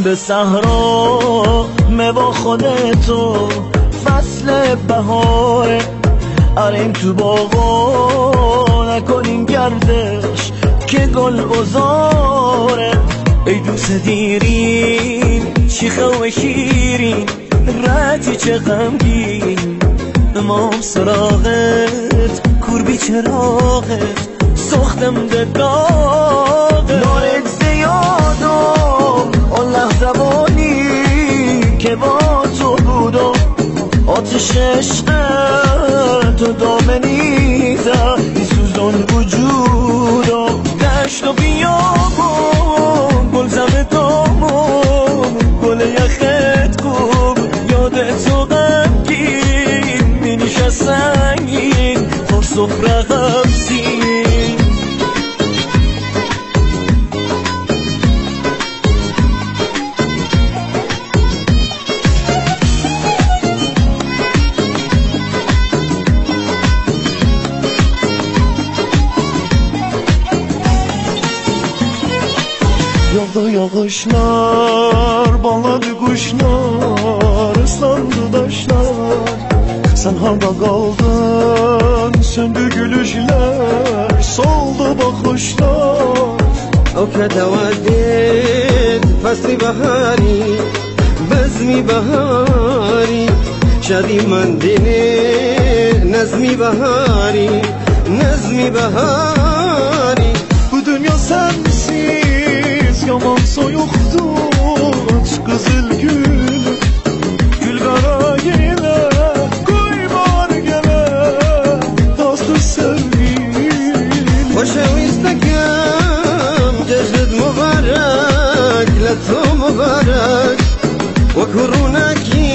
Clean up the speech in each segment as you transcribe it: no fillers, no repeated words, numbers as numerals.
رفتیم به صحرا با خودتو، فصل بهاره آریم تو باغا، نکنیم گردش که گل بزاره. ای دوست دیرین شیخه و شیرین، رتی چه غمگین امام سراغت، کور بی چراغت سختم دقاغت. نارت زیادم اون لحظه بانی که با تو بودم، آتش عشقت تو دامنیده میسوزون وجودم. دشت و بیابون گل زمدامون، گل یخت کوب یادت تو غمگین، مینیشه سنگین پر سفره غمزین. Yağdı yağışlar, bağladı kuşlar, ıslandı taşlar. Sen harda kaldın, söndü gülüşler, soldu bakışlar. أو كتودد فصل بهاری بزمی بهاری، شادی من دینه نظمی بهاری نظمی بهاری. Bu dünya sensiz yaman soyuktur, aç kızıl gül, gül kara yine, koy var gele, dostlu sevgilim. خوشویستکم جشنت مبارک لتو مبارک، وکرونکی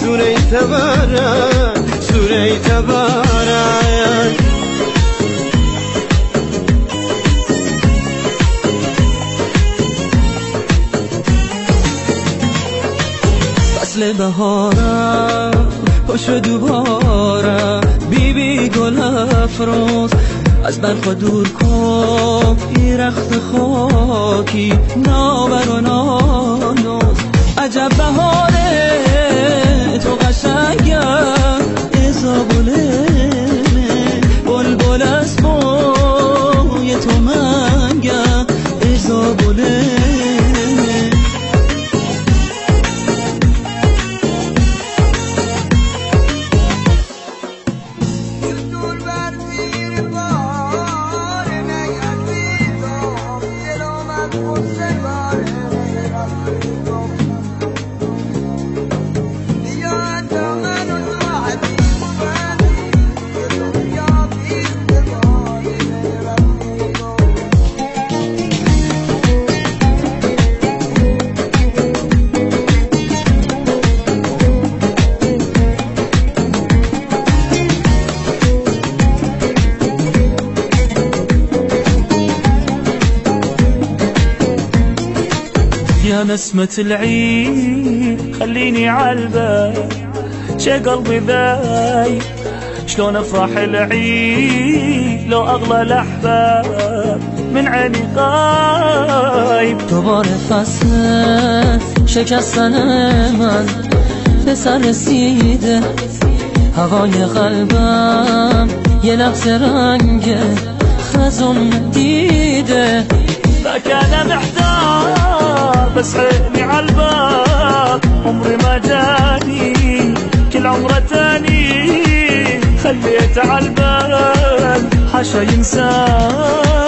سوره تبارک سوره تبارک. فصل بهارم پشت دوباره، بی گل افروز از برق دور کن، ای رخت خاکی نابر و نانوز. عجب بهاره تو قشنگم ازابلمه، بلبل از بوی تو منگم ازابلمه. يا نسمة العيد خليني عالبال، شي قلبي ذاي شلون افرح العيد لو اغلى الاحباب من عيني غايب. دوباره فصل شکستن من به سر رسیده، هوای قلبم یه لحظه رنگ خزون دیده. فكان محتار بس حقني عالباب، عمري ما جاني كل عمره تاني، خليت عالبال حاشا ينساني.